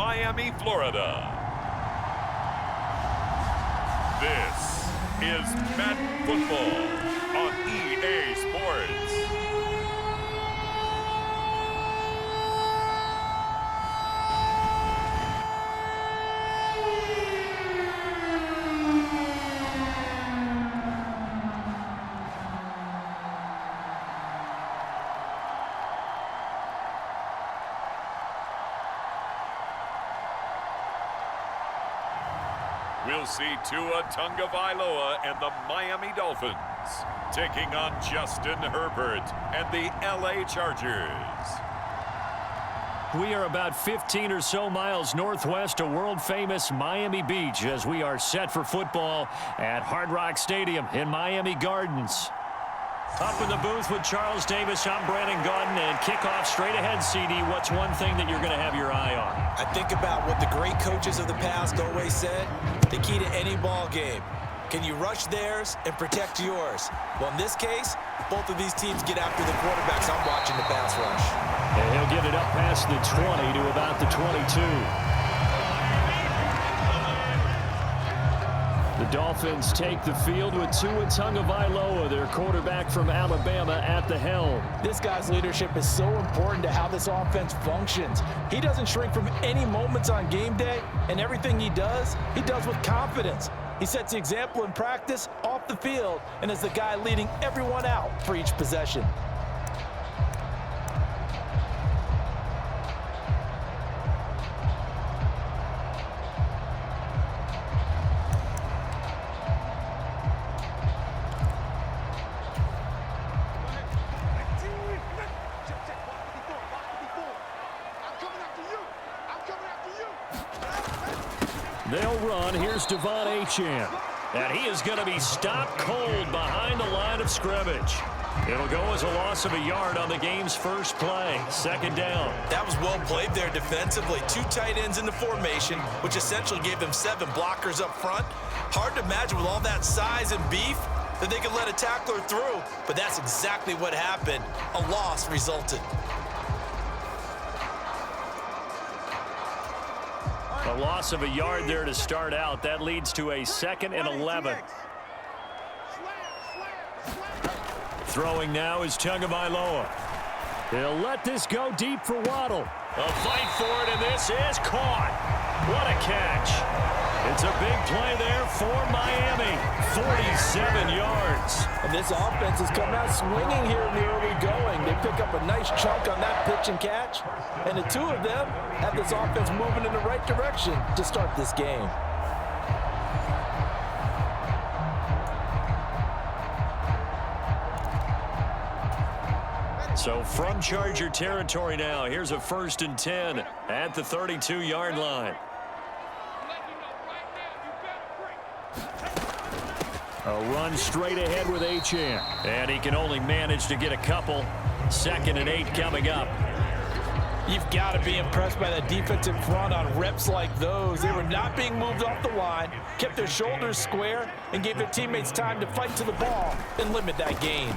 Miami, Florida. This is Madden Football on EA Sports. We'll see Tua Tagovailoa and the Miami Dolphins taking on Justin Herbert and the LA Chargers. We are about 15 or so miles northwest of world-famous Miami Beach as we are set for football at Hard Rock Stadium in Miami Gardens. Up in the booth with Charles Davis, I'm Brandon Gaudin, and kickoff straight ahead, CD. What's one thing that you're going to have your eye on? I think about what the great coaches of the past always said, the key to any ball game. Can you rush theirs and protect yours? Well, in this case, both of these teams get after the quarterbacks. I'm watching the pass rush. And he'll get it up past the 20 to about the 22. The Dolphins take the field with Tua Tagovailoa, their quarterback from Alabama, at the helm. This guy's leadership is so important to how this offense functions. He doesn't shrink from any moments on game day, and everything he does with confidence. He sets the example in practice, off the field, and is the guy leading everyone out for each possession. They'll run. Here's Devon Achane. And he is going to be stopped cold behind the line of scrimmage. It'll go as a loss of a yard on the game's first play. Second down. That was well played there defensively. Two tight ends in the formation, which essentially gave them 7 blockers up front. Hard to imagine with all that size and beef that they could let a tackler through, but that's exactly what happened. A loss resulted. A loss of a yard there to start out. That leads to a 2nd and 11. Throwing now is Tagovailoa. He'll let this go deep for Waddle. A fight for it, and this is caught. What a catch. It's a big play there for Miami. 47 yards. And this offense has come out swinging here in the early going. They pick up a nice chunk on that pitch and catch. And the two of them have this offense moving in the right direction to start this game. So from Charger territory now, here's a 1st and 10 at the 32-yard line. A run straight ahead with Achane. And he can only manage to get a couple. 2nd and 8 coming up. You've got to be impressed by that defensive front on reps like those. They were not being moved off the line, kept their shoulders square, and gave their teammates time to fight to the ball and limit that gain.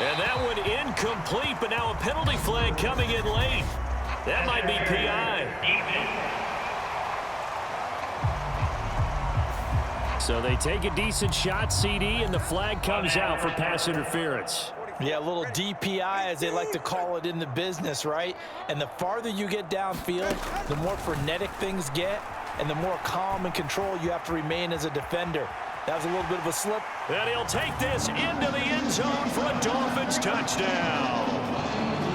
And that one incomplete, but now a penalty flag coming in late. That might be PI. So they take a decent shot, CD, and the flag comes out for pass interference. Yeah, a little DPI, as they like to call it in the business, right? And the farther you get downfield, the more frenetic things get, and the more calm and control you have to remain as a defender. That was a little bit of a slip. And he'll take this into the end zone for a Dolphins touchdown.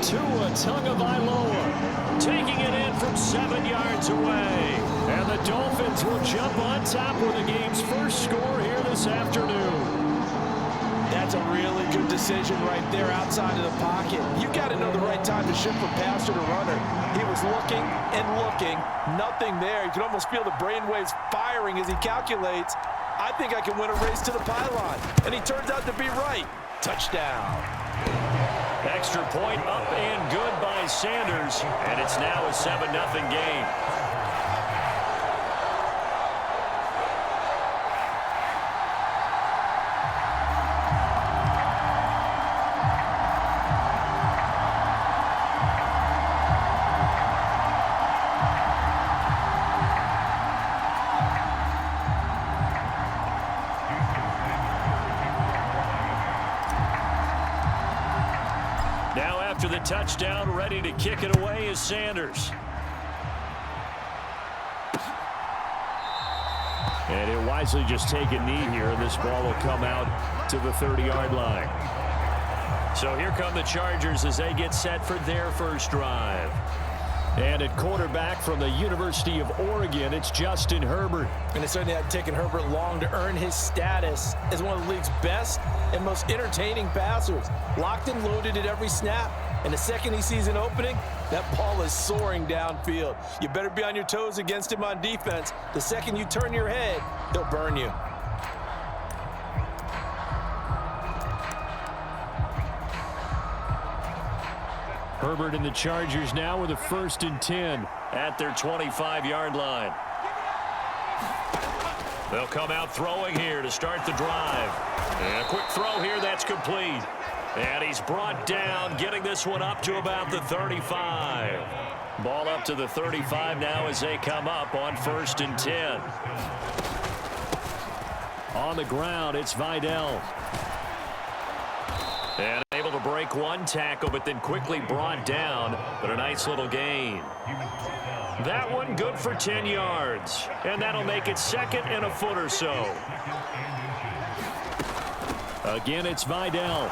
Tua Tagovailoa taking it in from 7 yards away. And the Dolphins will jump on top with the game's first score here this afternoon. That's a really good decision right there outside of the pocket. You got to know the right time to shift from passer to runner. He was looking and looking, nothing there. You can almost feel the brainwaves firing as he calculates, I think I can win a race to the pylon. And he turns out to be right. Touchdown. Extra point up and good by Sanders, and it's now a 7-0 game. After the touchdown, ready to kick it away is Sanders. And he'll wisely just take a knee here, and this ball will come out to the 30-yard line. So here come the Chargers as they get set for their first drive. And at quarterback from the University of Oregon, it's Justin Herbert. And it certainly had taken Herbert long to earn his status as one of the league's best and most entertaining passers. Locked and loaded at every snap. And the second he sees an opening, that ball is soaring downfield. You better be on your toes against him on defense. The second you turn your head, he'll burn you. Herbert and the Chargers now with a 1st and 10 at their 25-yard line. They'll come out throwing here to start the drive. And a quick throw here, that's complete. And he's brought down, getting this one up to about the 35. Ball up to the 35 now as they come up on 1st and 10. On the ground, it's Vidal. And able to break one tackle, but then quickly brought down, but a nice little gain. That one good for 10 yards, and that'll make it 2nd and a foot or so. Again, it's Vidal.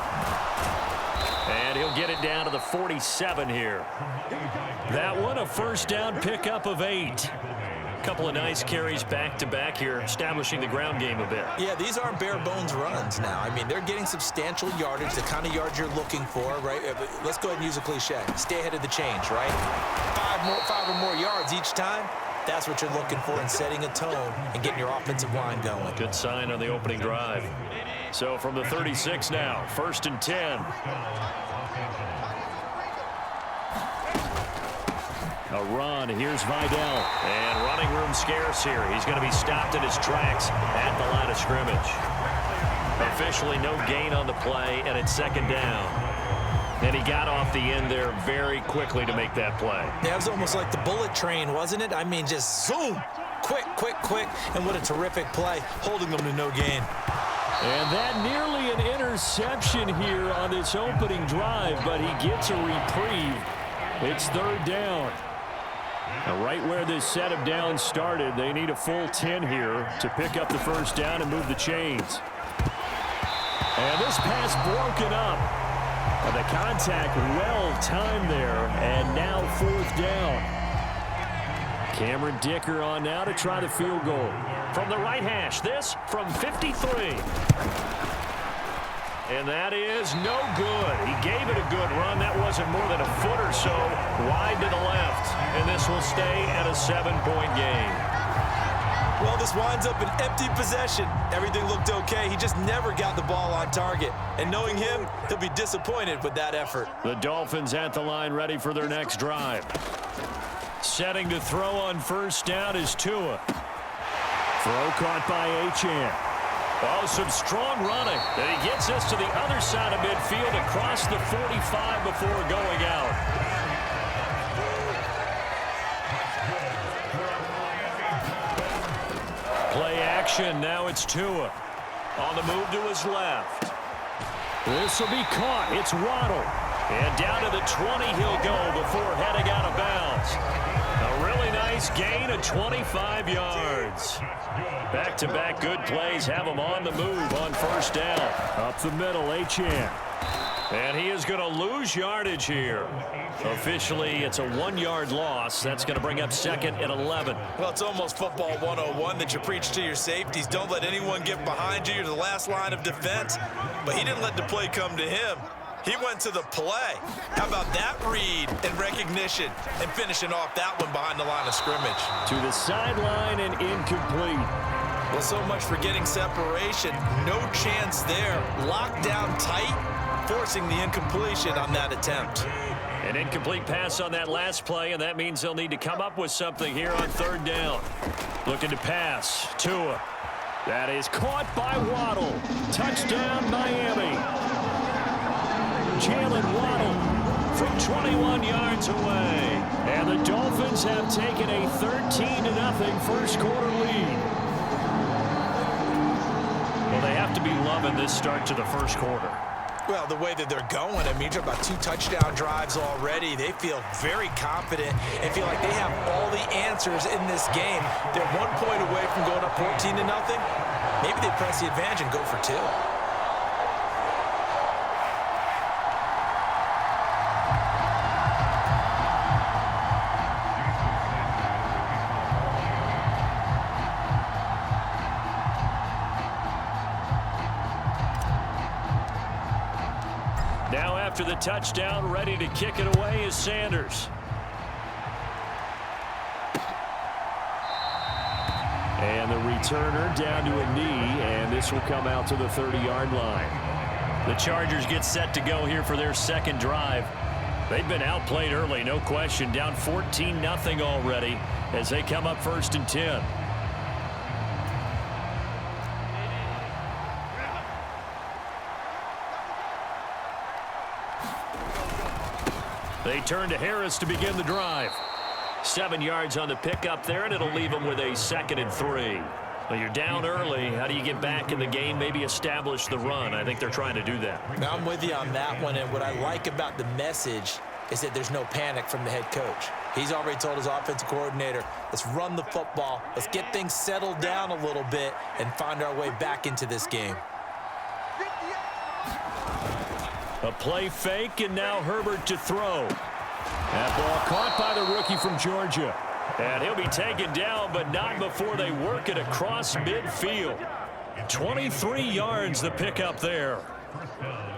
And he'll get it down to the 47 here. That one, a 1st down pickup of 8. Couple of nice carries back-to-back here, establishing the ground game a bit. Yeah, these aren't bare-bones runs now. I mean, they're getting substantial yardage, the kind of yards you're looking for, right? Let's go ahead and use a cliche. Stay ahead of the change, right? 5 or more yards each time. That's what you're looking for in setting a tone and getting your offensive line going. Good sign on the opening drive. So from the 36 now, 1st and 10. A run. Here's Vidal. And running room scarce here. He's going to be stopped in his tracks at the line of scrimmage. Officially no gain on the play, and it's 2nd down. And he got off the end there very quickly to make that play. Yeah, it was almost like the bullet train, wasn't it? I mean, just zoom. Quick. And what a terrific play, holding them to no gain. And that nearly an interception here on this opening drive, but he gets a reprieve. It's 3rd down. Now, right where this set of downs started, they need a full 10 here to pick up the 1st down and move the chains. And this pass broken up. And the contact well timed there, and now 4th down. Cameron Dicker on now to try the field goal. From the right hash, this from 53. And that is no good. He gave it a good run. That wasn't more than a foot or so wide to the left. And this will stay at a 7-point game. Well, this winds up an empty possession. Everything looked okay. He just never got the ball on target. And knowing him, he'll be disappointed with that effort. The Dolphins at the line ready for their next drive. Setting to throw on 1st down is Tua. Throw caught by Achane. Oh, some strong running. And he gets us to the other side of midfield across the 45 before going out. Play action. Now it's Tua. On the move to his left. This will be caught. It's Waddle. And down to the 20 he'll go before heading out of bounds. A really nice gain of 25 yards. Back-to-back good plays have him on the move on first down. Up the middle, Achane. And he is going to lose yardage here. Officially, it's a 1-yard loss. That's going to bring up 2nd and 11. Well, it's almost football 101 that you preach to your safeties. Don't let anyone get behind you. You're the last line of defense. But he didn't let the play come to him. He went to the play. How about that read and recognition and finishing off that one behind the line of scrimmage? To the sideline and incomplete. Well, so much for getting separation. No chance there. Locked down tight, forcing the incompletion on that attempt. An incomplete pass on that last play, and that means they'll need to come up with something here on 3rd down. Looking to pass. Tua. That is caught by Waddle. Touchdown, Miami. Jalen Waddle from 21 yards away. And the Dolphins have taken a 13-0 first quarter lead. Well, they have to be loving this start to the first quarter. Well, the way that they're going, I mean, you're about 2 touchdown drives already. They feel very confident and feel like they have all the answers in this game. They're 1 point away from going up 14-0. Maybe they press the advantage and go for 2. Now after the touchdown, ready to kick it away is Sanders. And the returner down to a knee, and this will come out to the 30-yard line. The Chargers get set to go here for their 2nd drive. They've been outplayed early, no question. Down 14-0 already as they come up 1st and 10. They turn to Harris to begin the drive. 7 yards on the pickup there, and it'll leave them with a 2nd and 3. Well, you're down early. How do you get back in the game, maybe establish the run? I think they're trying to do that. Now, I'm with you on that one, and what I like about the message is that there's no panic from the head coach. He's already told his offensive coordinator, let's run the football, let's get things settled down a little bit and find our way back into this game. A play fake, and now Herbert to throw. That ball caught by the rookie from Georgia. And he'll be taken down, but not before they work it across midfield. 23 yards the pickup there.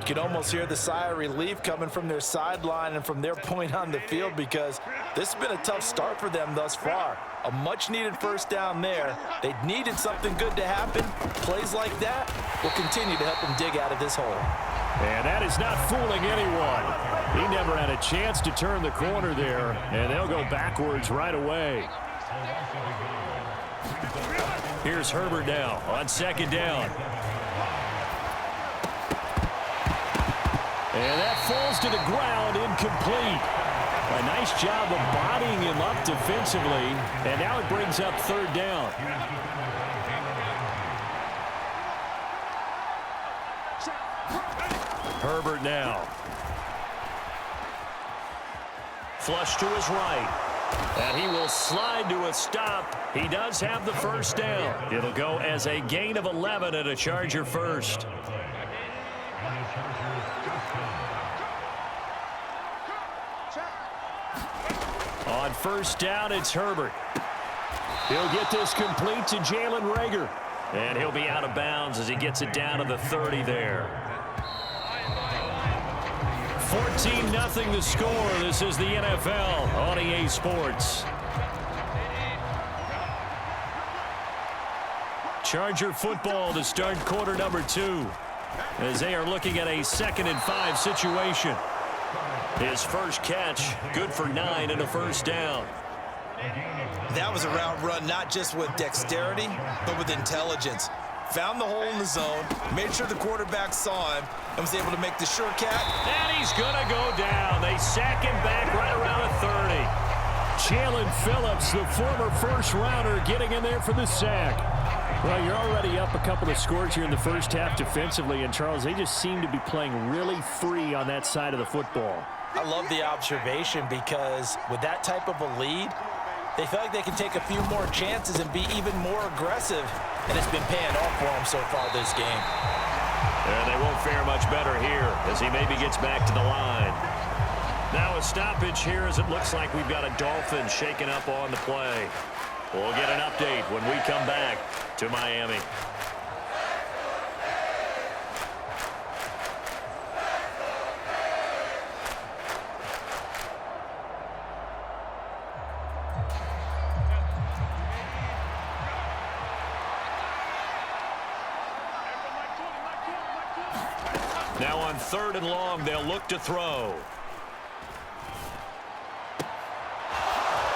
You can almost hear the sigh of relief coming from their sideline and from their point on the field, because this has been a tough start for them thus far. A much-needed first down there. They needed something good to happen. Plays like that will continue to help them dig out of this hole. And that is not fooling anyone. He never had a chance to turn the corner there, and they'll go backwards right away. Here's Herbert now on 2nd down. And that falls to the ground, incomplete. A nice job of bodying him up defensively, and now it brings up 3rd down. Herbert now. Flush to his right. And he will slide to a stop. He does have the first down. It'll go as a gain of 11 and a Charger first. On first down, it's Herbert. He'll get this complete to Jalen Reagor. And he'll be out of bounds as he gets it down to the 30 there. 14-0 the score. This is the NFL on EA Sports. Charger football to start quarter number 2 as they are looking at a 2nd and 5 situation. His first catch, good for 9 and a first down. That was a route run not just with dexterity, but with intelligence. found the hole in the zone, made sure the quarterback saw him, and was able to make the sure catch. And he's going to go down. They sack him back right around the 30. Jalen Phillips, the former first-rounder, getting in there for the sack. Well, you're already up a couple of scores here in the first half defensively, and Charles, they just seem to be playing really free on that side of the football. I love the observation because with that type of a lead, they feel like they can take a few more chances and be even more aggressive, and it's been paying off for them so far this game. And they won't fare much better here as he maybe gets back to the line. Now a stoppage here as it looks like we've got a Dolphins shaking up on the play. We'll get an update when we come back to Miami. Now on 3rd and long, they'll look to throw.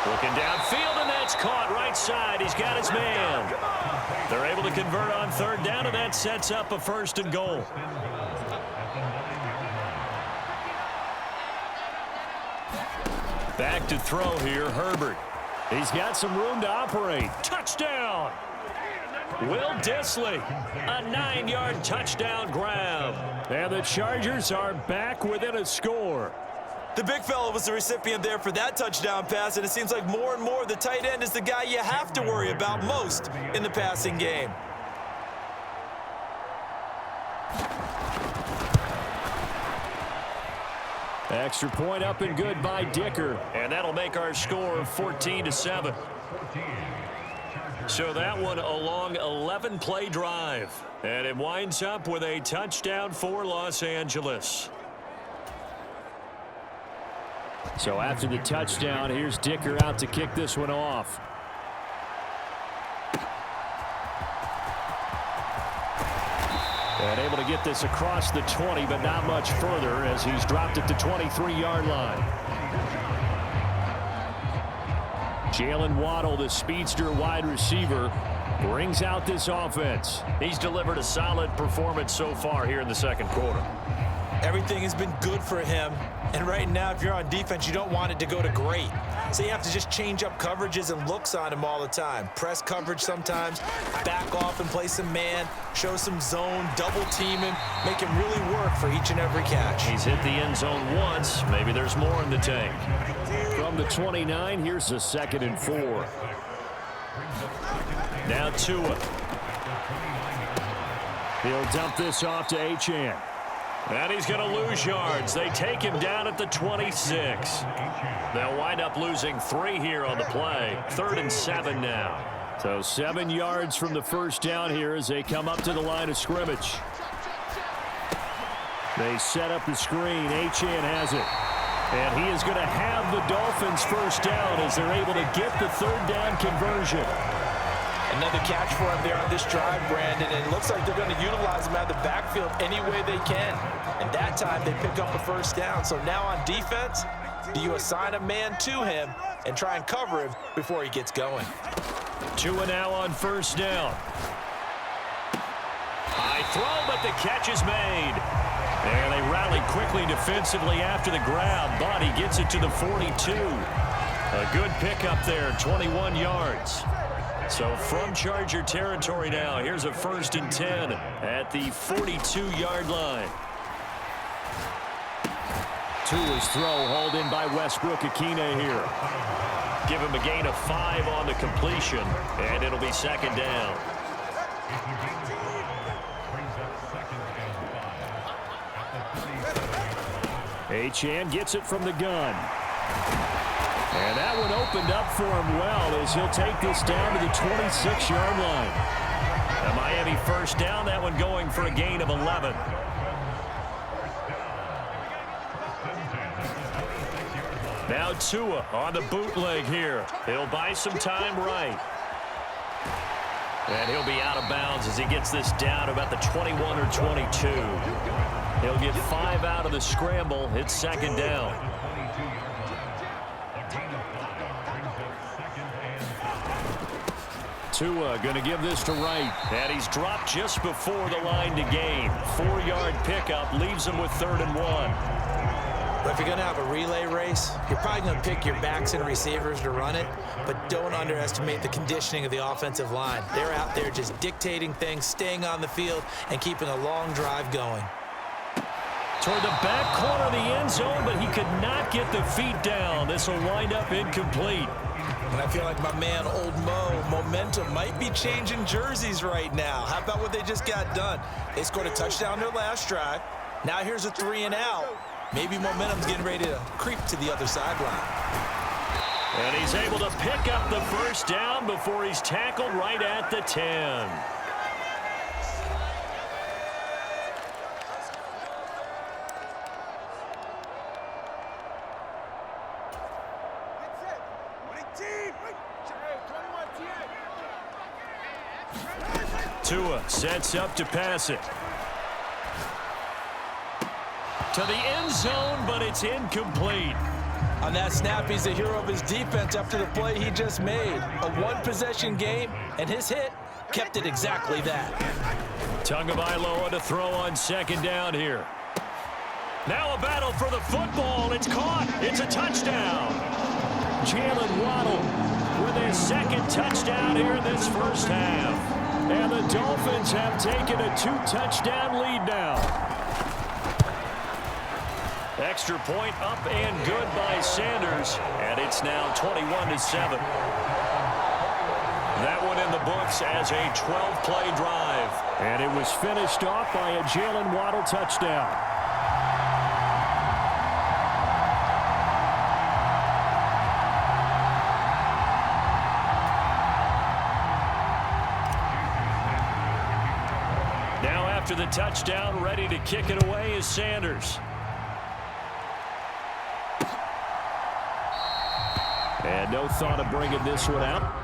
Looking downfield, and that's caught right side. He's got his man. They're able to convert on 3rd down, and that sets up a 1st and goal. Back to throw here, Herbert. He's got some room to operate. Touchdown! Will Dissly, a 9-yard touchdown grab. And the Chargers are back within a score. The big fella was the recipient there for that touchdown pass, and it seems like more and more the tight end is the guy you have to worry about most in the passing game. Extra point up and good by Dicker, and that'll make our score 14-7. So that one a long 11-play drive, and it winds up with a touchdown for Los Angeles. So after the touchdown, here's Dicker out to kick this one off. And able to get this across the 20, but not much further as he's dropped it to 23-yard line. Jalen Waddle, the speedster wide receiver, brings out this offense. He's delivered a solid performance so far here in the 2nd quarter. Everything has been good for him, and right now if you're on defense you don't want it to go to great, so you have to just change up coverages and looks on him all the time. Press coverage sometimes, back off and play some man, show some zone, double team him, make him really work for each and every catch. He's hit the end zone once. Maybe there's more in the tank. From the 29, here's a 2nd and 4. Now Tua. He'll dump this off to Achane. And he's going to lose yards. They take him down at the 26. They'll wind up losing 3 here on the play. 3rd and 7 now. So 7 yards from the first down here as they come up to the line of scrimmage. They set up the screen. Achane has it. And he is going to have the Dolphins first down as they're able to get the 3rd down conversion. Another catch for him there on this drive, Brandon, and it looks like they're going to utilize him out of the backfield any way they can. And that time they pick up a first down. So now on defense, do you assign a man to him and try and cover him before he gets going? Tua now on first down. High throw, but the catch is made. And they rally quickly defensively after the grab, but he gets it to the 42. A good pickup there, 21 yards. So from Charger territory now, here's a 1st and 10 at the 42-yard line. Tua's throw hauled in by Westbrook-Ikhine here. Give him a gain of 5 on the completion, and it'll be 2nd down. Achane gets it from the gun. And that one opened up for him well as he'll take this down to the 26-yard line. A Miami first down, that one going for a gain of 11. Now Tua on the bootleg here. He'll buy some time right. And he'll be out of bounds as he gets this down about the 21 or 22. He'll get 5 out of the scramble. It's 2nd down. Tua going to give this to Wright. And he's dropped just before the line to gain. 4-yard pickup leaves him with 3rd and 1. But if you're going to have a relay race, you're probably going to pick your backs and receivers to run it, but don't underestimate the conditioning of the offensive line. They're out there just dictating things, staying on the field, and keeping a long drive going. Toward the back corner of the end zone, but he could not get the feet down. This will wind up incomplete. And I feel like my man, Old Mo, momentum might be changing jerseys right now. How about what they just got done? They scored a touchdown their last drive. Now here's a 3 and out. Maybe momentum's getting ready to creep to the other sideline. And he's able to pick up the first down before he's tackled right at the 10. Tua sets up to pass it. To the end zone, but it's incomplete. On that snap, he's the hero of his defense after the play he just made. A one-possession game, and his hit kept it exactly that. Tagovailoa to throw on 2nd down here. Now a battle for the football. It's caught. It's a touchdown. Jalen Waddle with his 2nd touchdown here in this first half. And the Dolphins have taken a 2-touchdown lead now. Extra point up and good by Sanders. And it's now 21-7. That one in the books as a 12-play drive. And it was finished off by a Jalen Waddle touchdown. After the touchdown, ready to kick it away is Sanders. And no thought of bringing this one out.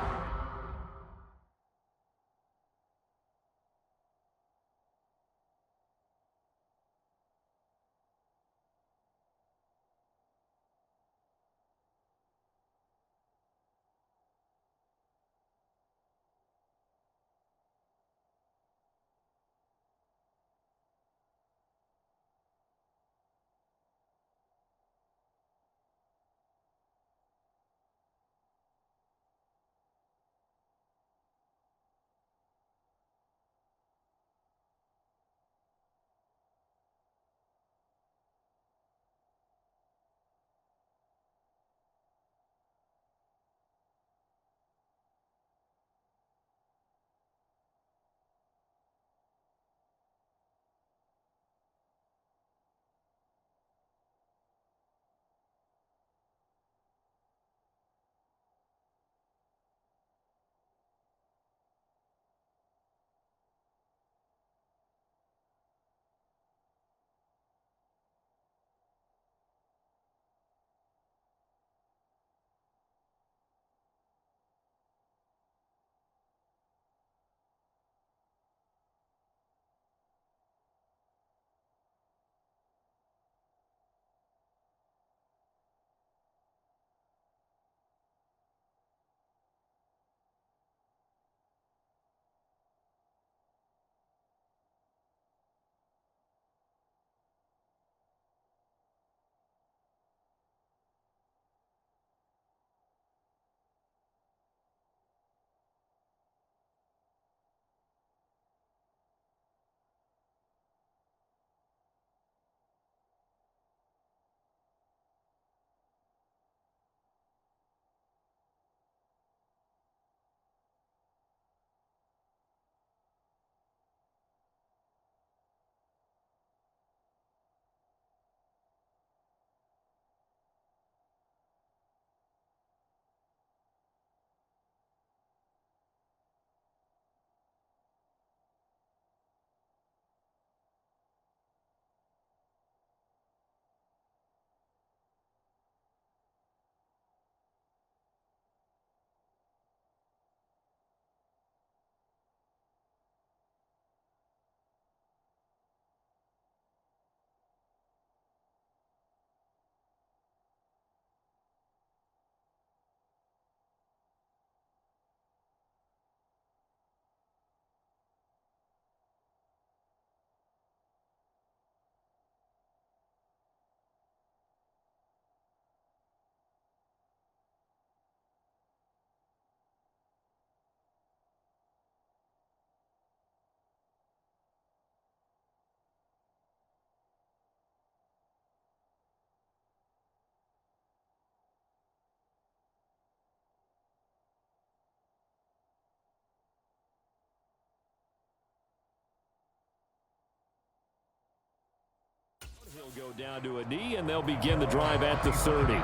Go down to a knee, and they'll begin the drive at the 30.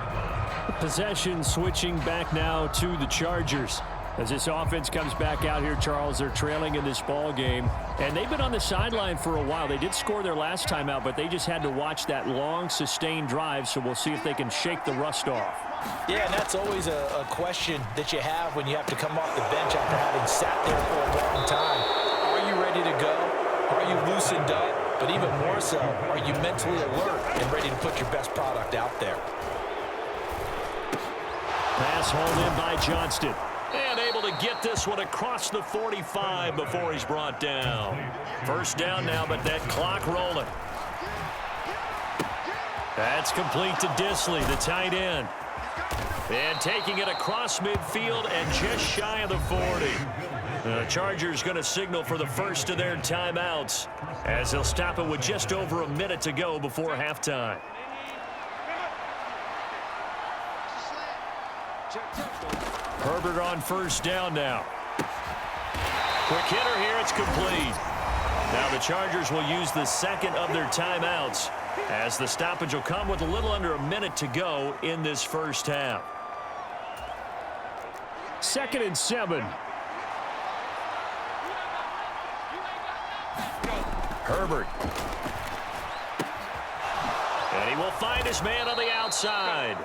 Possession switching back now to the Chargers. As this offense comes back out here, Charles, they're trailing in this ball game. And they've been on the sideline for a while. They did score their last time out, but they just had to watch that long, sustained drive, so we'll see if they can shake the rust off. Yeah, and that's always a question that you have when you have to come off the bench after having sat there for a long time. Are you ready to go? Are you loosened up? But even more so, are you mentally alert and ready to put your best product out there? Pass hauled in by Johnston. And able to get this one across the 45 before he's brought down. First down now, but that clock rolling. That's complete to Disley, the tight end. And taking it across midfield and just shy of the 40. The Chargers going to signal for the first of their timeouts as they'll stop it with just over a minute to go before halftime. Herbert on first down now. Quick hitter here, it's complete. Now the Chargers will use the second of their timeouts as the stoppage will come with a little under a minute to go in this first half. 2nd and 7. Herbert. And he will find his man on the outside.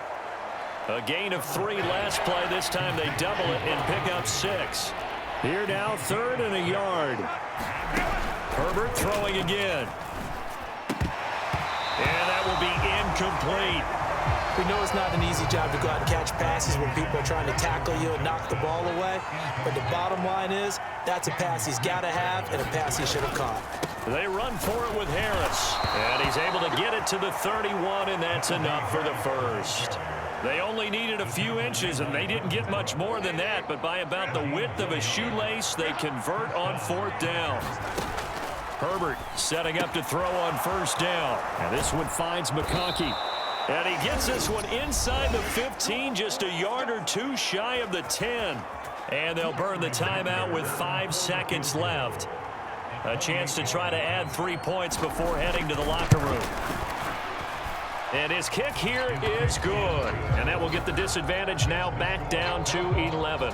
A gain of 3 last play. This time they double it and pick up 6. Here now, 3rd and a yard. Herbert throwing again. And that will be incomplete. We know it's not an easy job to go out and catch passes when people are trying to tackle you and knock the ball away. But the bottom line is, that's a pass he's got to have and a pass he should have caught. They run for it with Harris. And he's able to get it to the 31, and that's enough for the first. They only needed a few inches, and they didn't get much more than that. But by about the width of a shoelace, they convert on 4th down. Herbert setting up to throw on first down. And this one finds McConkey. And he gets this one inside the 15, just a yard or 2 shy of the 10. And they'll burn the timeout with 5 seconds left. A chance to try to add 3 points before heading to the locker room. And his kick here is good. And that will get the disadvantage now back down to 11.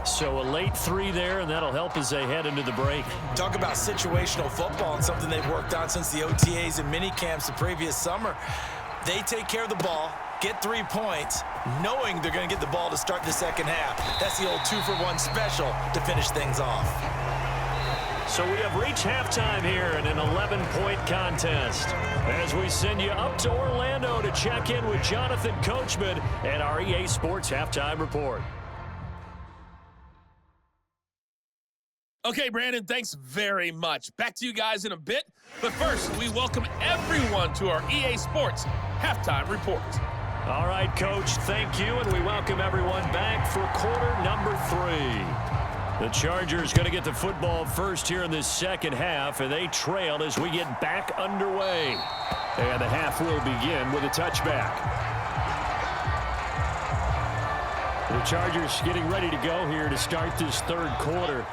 So a late 3 there, and that'll help as they head into the break. Talk about situational football and something they've worked on since the OTAs and mini camps the previous summer. They take care of the ball, get 3 points, knowing they're going to get the ball to start the second half. That's the old 2-for-1 special to finish things off. So we have reached halftime here in an 11-point contest as we send you up to Orlando to check in with Jonathan Coachman and our EA Sports Halftime Report. Okay, Brandon, thanks very much. Back to you guys in a bit. But first, we welcome everyone to our EA Sports Halftime Report. All right, Coach, thank you, and we welcome everyone back for quarter number 3. The Chargers going to get the football first here in this second half, and they trail as we get back underway. And the half will begin with a touchback. The Chargers getting ready to go here to start this third quarter.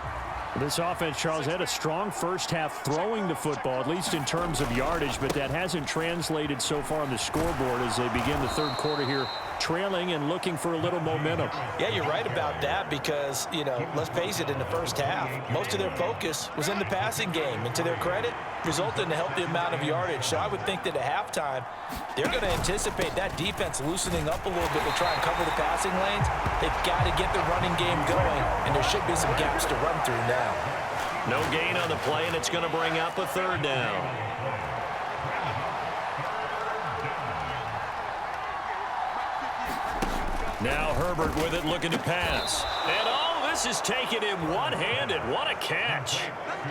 This offense, Charles, had a strong first half throwing the football, at least in terms of yardage, but that hasn't translated so far on the scoreboard as they begin the third quarter here, trailing and looking for a little momentum. Yeah, you're right about that because, let's face it, in the first half, most of their focus was in the passing game. And to their credit, resulted in a healthy amount of yardage. So I would think that at halftime, they're going to anticipate that defense loosening up a little bit to try and cover the passing lanes. They've got to get the running game going, and there should be some gaps to run through now. No gain on the play, and it's going to bring up a third down. Now Herbert with it, looking to pass. And all this is taken him one-handed. What a catch.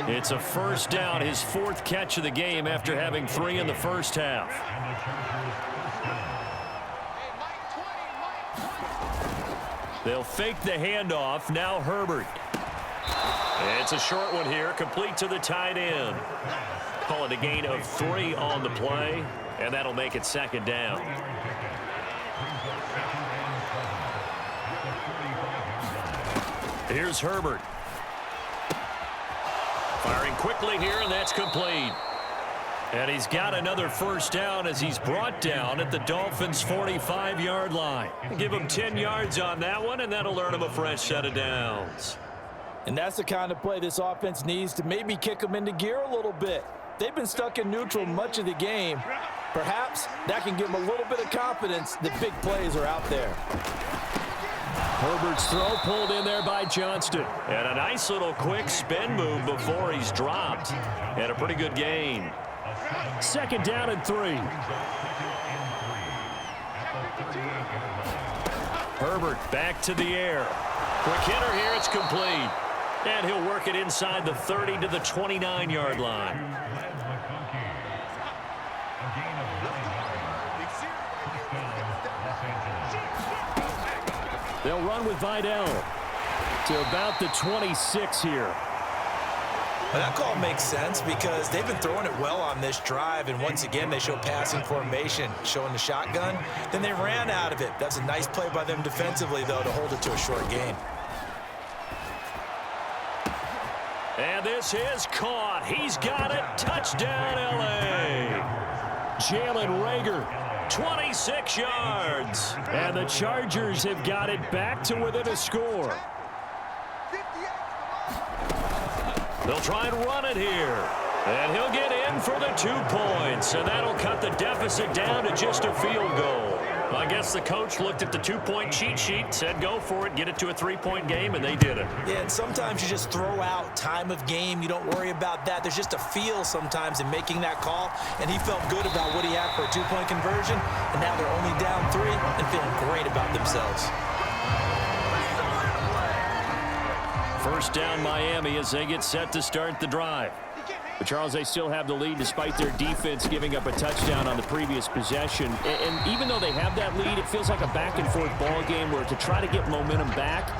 It's a first down, his 4th catch of the game after having 3 in the first half. They'll fake the handoff. Now Herbert. It's a short one here, complete to the tight end. Call it a gain of 3 on the play, and that'll make it second down. Here's Herbert. Firing quickly here, and that's complete. And he's got another first down as he's brought down at the Dolphins' 45-yard line. Give him 10 yards on that one, and that'll earn him a fresh set of downs. And that's the kind of play this offense needs to maybe kick them into gear a little bit. They've been stuck in neutral much of the game. Perhaps that can give them a little bit of confidence that big plays are out there. Herbert's throw pulled in there by Johnston. And a nice little quick spin move before he's dropped. And a pretty good gain. 2nd down and 3. Herbert back to the air. Quick hitter here, it's complete. And he'll work it inside the 30 to the 29-yard line. They'll run with Vidal to about the 26 here. Well, that call makes sense because they've been throwing it well on this drive, and once again they show passing formation, showing the shotgun. Then they ran out of it. That's a nice play by them defensively, though, to hold it to a short gain. And this is caught. He's got it. Touchdown, L.A. Jalen Reagor, 26 yards. And the Chargers have got it back to within a score. They'll try and run it here. And he'll get in for the 2 points. And that'll cut the deficit down to just a field goal. I guess the coach looked at the 2-point cheat sheet, said go for it, get it to a 3-point game, and they did it. Yeah, and sometimes you just throw out time of game. You don't worry about that. There's just a feel sometimes in making that call. And he felt good about what he had for a 2-point conversion. And now they're only down 3 and feeling great about themselves. First down Miami as they get set to start the drive. But Charles, they still have the lead despite their defense giving up a touchdown on the previous possession. And even though they have that lead, it feels like a back-and-forth ball game where to try to get momentum back,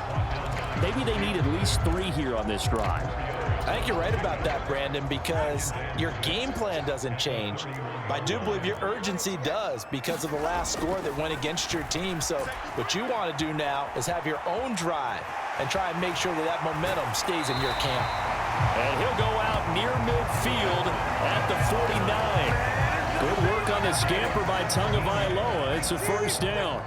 maybe they need at least 3 here on this drive. I think you're right about that, Brandon, because your game plan doesn't change. I do believe your urgency does because of the last score that went against your team. So what you want to do now is have your own drive and try and make sure that that momentum stays in your camp. And he'll go out near midfield at the 49. Good work on the scamper by Tagovailoa. It's a first down.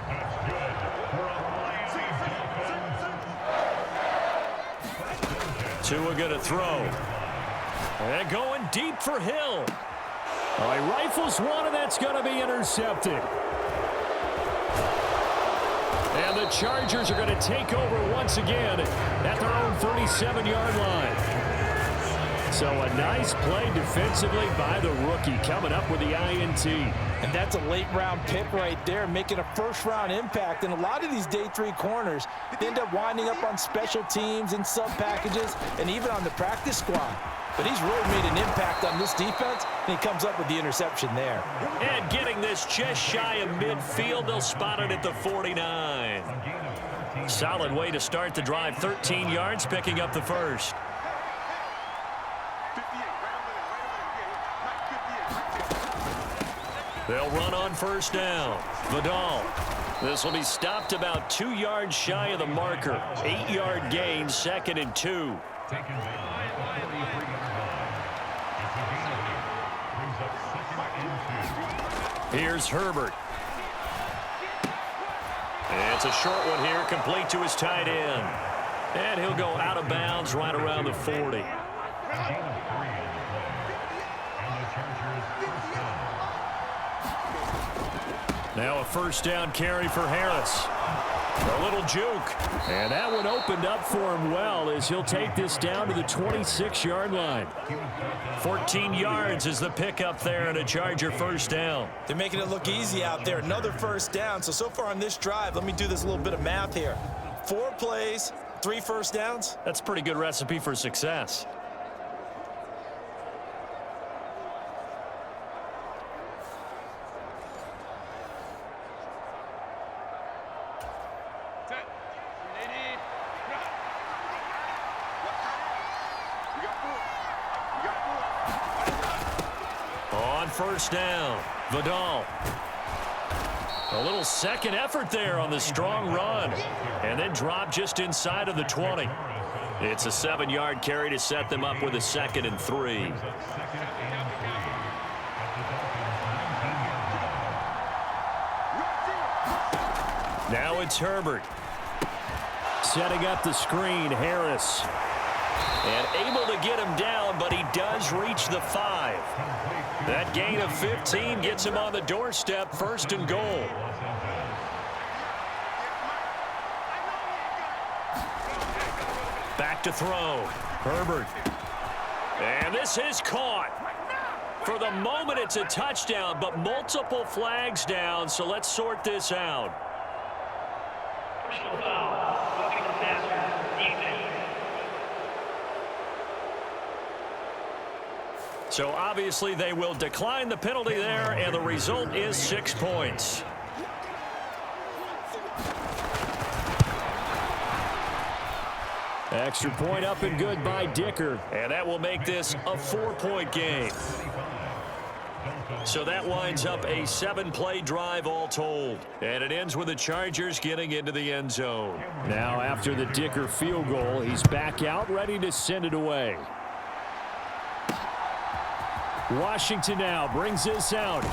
Tua going to throw. And going deep for Hill. All right, rifles one, and that's going to be intercepted. And the Chargers are going to take over once again at their own 37-yard line. So a nice play defensively by the rookie coming up with the INT. And that's a late-round pick right there, making a first-round impact. And a lot of these day 3 corners end up winding up on special teams and sub-packages and even on the practice squad. But he's really made an impact on this defense, and he comes up with the interception there. And getting this just shy of midfield, they'll spot it at the 49. Solid way to start the drive, 13 yards, picking up the first. They'll run on first down. Vidal. This will be stopped about 2 yards shy of the marker. 8-yard gain, 2nd and 2. Here's Herbert. It's a short one here, complete to his tight end. And he'll go out of bounds right around the 40. Now a first down carry for Harris. A little juke. And that one opened up for him well as he'll take this down to the 26-yard line. 14 yards is the pickup there and a Charger first down. They're making it look easy out there. Another first down. So far on this drive, let me do this little bit of math here. 4 plays, 3 first downs. That's a pretty good recipe for success. First down, Vidal. A little second effort there on the strong run. And then drop just inside of the 20. It's a 7-yard carry to set them up with a 2nd and 3. Now it's Herbert. Setting up the screen, Harris. And able to get him down, but he does reach the 5. That gain of 15 gets him on the doorstep, 1st and goal. Back to throw. Herbert. And this is caught. For the moment, it's a touchdown, but multiple flags down, so let's sort this out. Personal foul, moving the passer, defense. So obviously they will decline the penalty there, and the result is 6 points. Extra point up and good by Dicker, and that will make this a 4-point game. So that winds up a 7-play drive all told. And it ends with the Chargers getting into the end zone. Now after the Dicker field goal, he's back out ready to send it away. Washington now brings this out.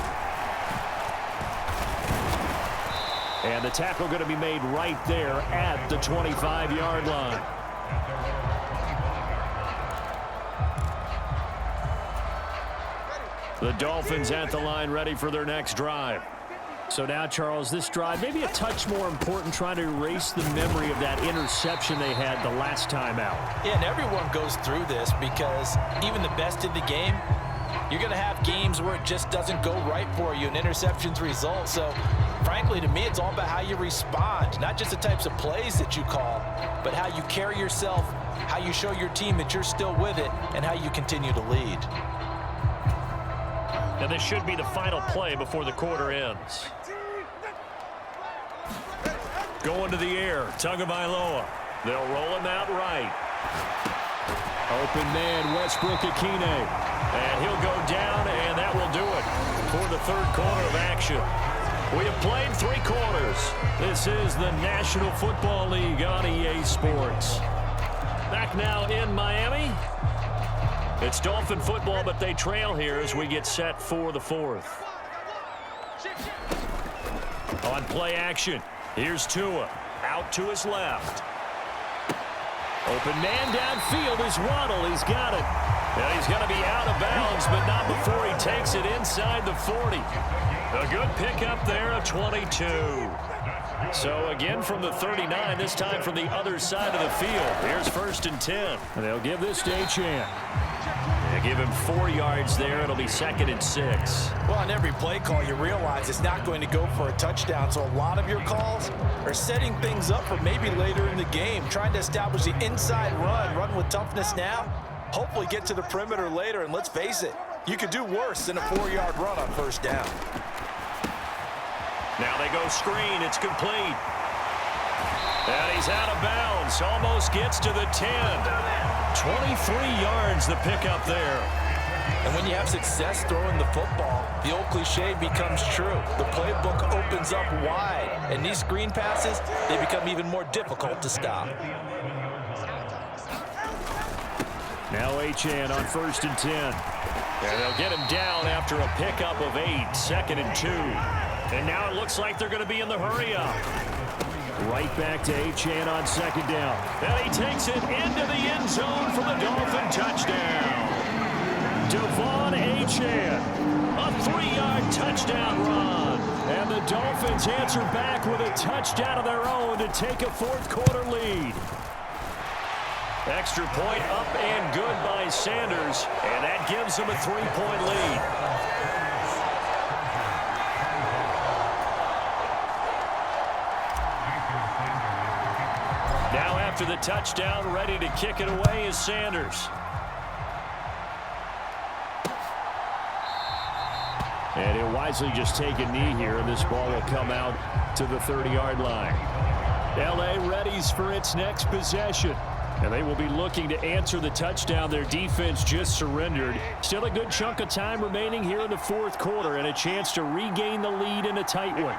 And the tackle going to be made right there at the 25-yard line. The Dolphins at the line ready for their next drive. So now, Charles, this drive maybe a touch more important, trying to erase the memory of that interception they had the last time out. Yeah, and everyone goes through this because even the best in the game, you're going to have games where it just doesn't go right for you and interceptions result. So, frankly, to me, it's all about how you respond, not just the types of plays that you call, but how you carry yourself, how you show your team that you're still with it, and how you continue to lead. And this should be the final play before the quarter ends. Going to the air, Tagovailoa. They'll roll him out right. Open man, Westbrook-Akine. And he'll go down, and that will do it for the 3rd quarter of action. We have played 3 quarters. This is the National Football League on EA Sports. Back now in Miami. It's Dolphin football, but they trail here as we get set for the 4th. On play action, here's Tua. Out to his left. Open man downfield is Waddle. He's got it. And he's going to be out of bounds, but not before he takes it inside the 40. A good pickup there of 22. So again from the 39, this time from the other side of the field. Here's 1st and 10. And they'll give this to Achane. They give him 4 yards there. It'll be 2nd and 6. Well, on every play call, you realize it's not going to go for a touchdown. So a lot of your calls are setting things up for maybe later in the game, trying to establish the inside run with toughness now, hopefully get to the perimeter later. And let's face it, you could do worse than a 4-yard run on 1st down. Now they go screen. It's complete. And he's out of bounds. Almost gets to the 10. 23 yards the pickup there. And when you have success throwing the football, the old cliche becomes true. The playbook opens up wide. And these screen passes, they become even more difficult to stop. Now Achane on 1st and 10. And they'll get him down after a pickup of 8. 2nd and 2. And now it looks like they're going to be in the hurry up. Right back to Achane on 2nd down. And he takes it into the end zone for the Dolphin touchdown. Devon Achane, a 3-yard touchdown run. And the Dolphins answer back with a touchdown of their own to take a 4th quarter lead. Extra point up and good by Sanders. And that gives them a 3-point lead. Now after the touchdown, ready to kick it away is Sanders. And he'll wisely just take a knee here, and this ball will come out to the 30-yard line. L.A. readies for its next possession. And they will be looking to answer the touchdown their defense just surrendered. Still a good chunk of time remaining here in the 4th quarter, and a chance to regain the lead in a tight one.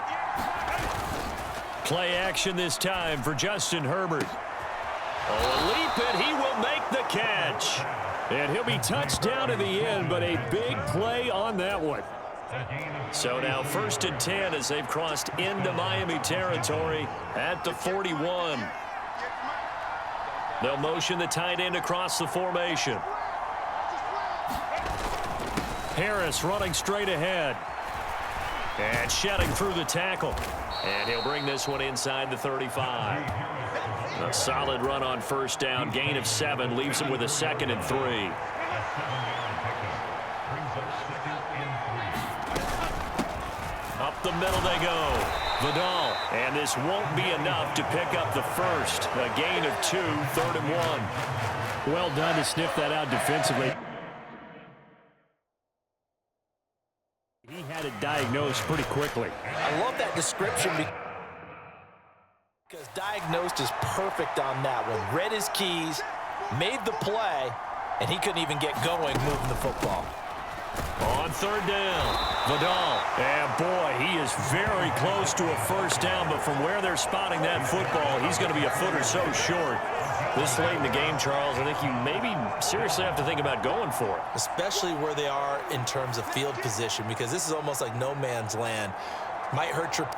Play action this time for Justin Herbert. Oh, a leap, and he will make the catch. And he'll be touched down in the end, but a big play on that one. So now 1st and 10 as they've crossed into Miami territory at the 41. They'll motion the tight end across the formation. Harris running straight ahead. And shedding through the tackle. And he'll bring this one inside the 35. A solid run on 1st down. Gain of 7 leaves him with a 2nd and 3. Up the middle they go. Vidal. And this won't be enough to pick up the first. A gain of 2, 3rd and 1. Well done to sniff that out defensively. He had it diagnosed pretty quickly. I love that description because diagnosed is perfect on that one. Read his keys, made the play, and he couldn't even get going moving the football. On 3rd down, Vidal. And boy, he is very close to a 1st down, but from where they're spotting that football, he's going to be a foot or so short. This late in the game, Charles, I think you maybe seriously have to think about going for it. Especially where they are in terms of field position, because this is almost like no man's land. Might hurt your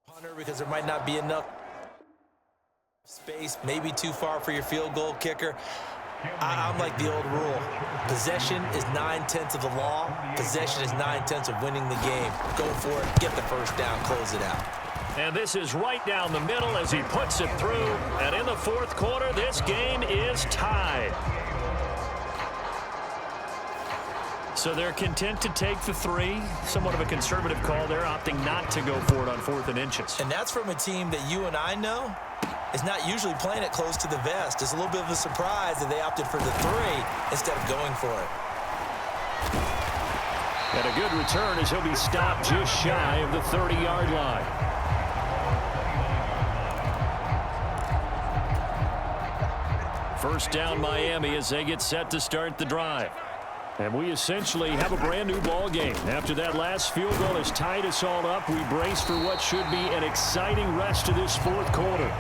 punter because there might not be enough space, maybe too far for your field goal kicker. I'm like the old rule. Possession is 9/10 of the law. Possession is 9/10 of winning the game. Go for it. Get the 1st down. Close it out. And this is right down the middle as he puts it through. And in the 4th quarter, this game is tied. So they're content to take the 3. Somewhat of a conservative call. They're opting not to go for it on 4th and inches. And that's from a team that you and I know is not usually playing it close to the vest. It's a little bit of a surprise that they opted for the 3 instead of going for it. And a good return as he'll be stopped just shy of the 30-yard line. First down Miami as they get set to start the drive. And we essentially have a brand new ball game. After that last field goal has tied us all up, we brace for what should be an exciting rest of this 4th quarter.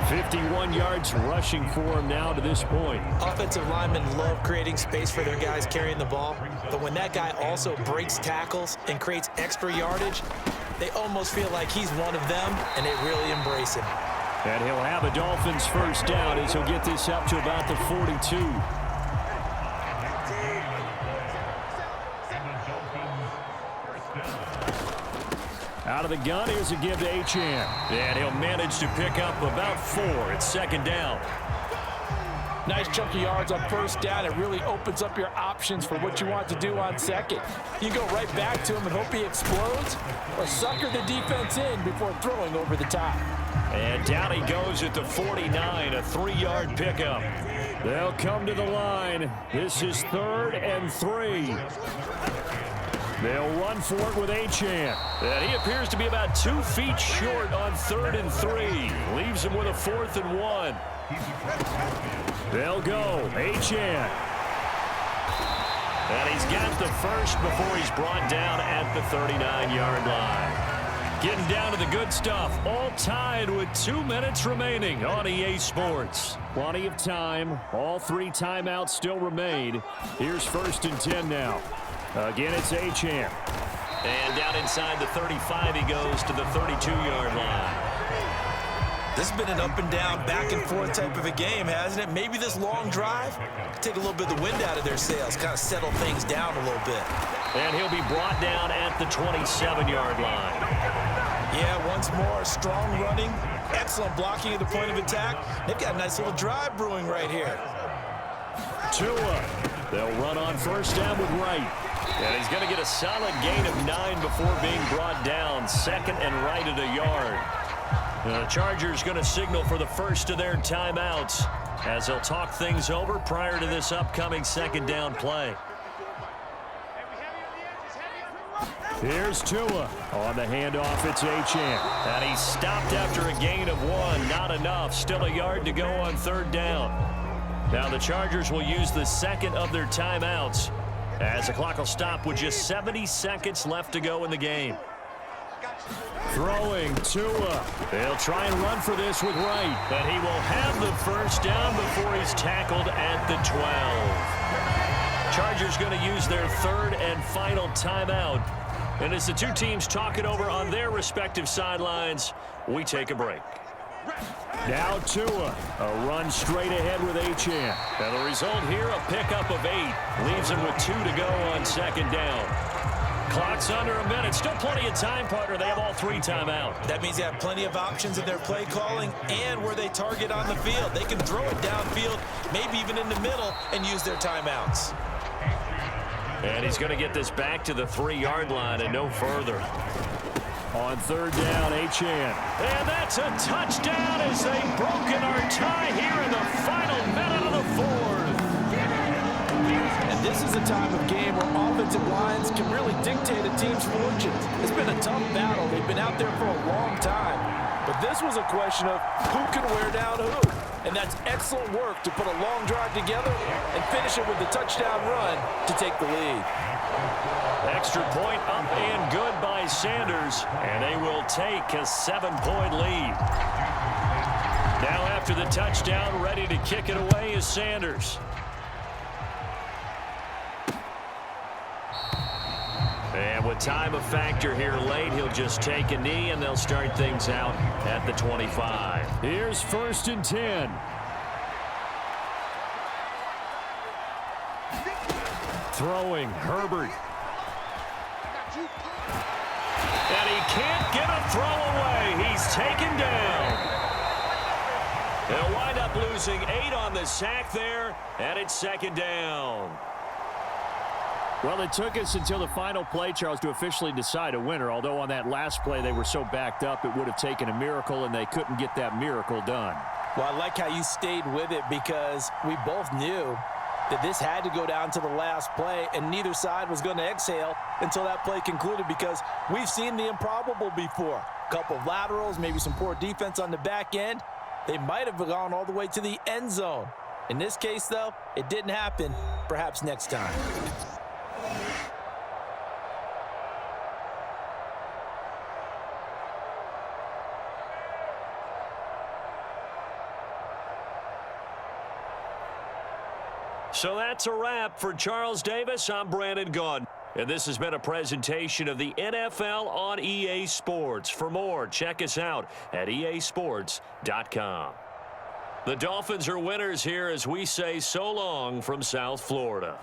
51 yards rushing for him now to this point. Offensive linemen love creating space for their guys carrying the ball, but when that guy also breaks tackles and creates extra yardage, they almost feel like he's one of them, and they really embrace him. And he'll have a Dolphins 1st down as he'll get this up to about the 42. Out of the gun, here's a give to Achane. And he'll manage to pick up about 4 at 2nd down. Nice chunk of yards on 1st down. It really opens up your options for what you want to do on 2nd. You go right back to him and hope he explodes, or sucker the defense in before throwing over the top. And down he goes at the 49, a 3-yard pickup. They'll come to the line. This is 3rd and 3. They'll run for it with Achane. And he appears to be about 2 feet short on 3rd and 3. Leaves him with a 4th and 1. They'll go. Achane. And he's got the first before he's brought down at the 39-yard line. Getting down to the good stuff. All tied with 2 minutes remaining on EA Sports. Plenty of time. All 3 timeouts still remain. Here's 1st and 10 now. Again, it's Achane. And down inside the 35, he goes to the 32-yard line. This has been an up and down, back and forth type of a game, hasn't it? Maybe this long drive take a little bit of the wind out of their sails, kind of settle things down a little bit. And he'll be brought down at the 27-yard line. Yeah, once more, strong running, excellent blocking at the point of attack. They've got a nice little drive brewing right here. Tua. They'll run on 1st down with Wright. And he's going to get a solid gain of 9 before being brought down. 2nd and right at a yard. The Chargers going to signal for the first of their timeouts as they'll talk things over prior to this upcoming 2nd down play. Here's Tua. On the handoff, it's Achane. And he's stopped after a gain of 1. Not enough. Still a yard to go on 3rd down. Now the Chargers will use the 2nd of their timeouts as the clock will stop with just 70 seconds left to go in the game. Throwing Tua. They'll try and run for this with Wright. And he will have the first down before he's tackled at the 12. Chargers going to use their third and final timeout. And as the two teams talk it over on their respective sidelines, we take a break. Now Tua. A run straight ahead with Achane. And the result here, a pickup of 8. Leaves him with 2 to go on second down. Clock's under a minute. Still plenty of time, partner. They have all 3 timeouts. That means they have plenty of options in their play calling and where they target on the field. They can throw it downfield, maybe even in the middle, and use their timeouts. And he's going to get this back to the 3-yard line and no further. On third down, Achane. And that's a touchdown as they've broken our tie here in the final minute of the 4th. And this is a time of game where offensive lines can really dictate a team's fortunes. It's been a tough battle. They've been out there for a long time. But this was a question of who can wear down who. And that's excellent work to put a long drive together and finish it with the touchdown run to take the lead. Extra point up and good by Sanders. And they will take a 7-point lead. Now after the touchdown, ready to kick it away is Sanders. And with time a factor here late, he'll just take a knee, and they'll start things out at the 25. Here's 1st and 10. Throwing, Herbert. And he can't get a throw away. He's taken down. They'll wind up losing 8 on the sack there, and it's 2nd down. Well, it took us until the final play, Charles, to officially decide a winner, although on that last play they were so backed up it would have taken a miracle, and they couldn't get that miracle done. Well, I like how you stayed with it because we both knew that this had to go down to the last play, and neither side was going to exhale until that play concluded because we've seen the improbable before. A couple of laterals, maybe some poor defense on the back end. They might have gone all the way to the end zone. In this case, though, it didn't happen. Perhaps next time. So that's a wrap for Charles Davis. I'm Brandon Gaudin. And this has been a presentation of the NFL on EA Sports. For more, check us out at easports.com. The Dolphins are winners here as we say so long from South Florida.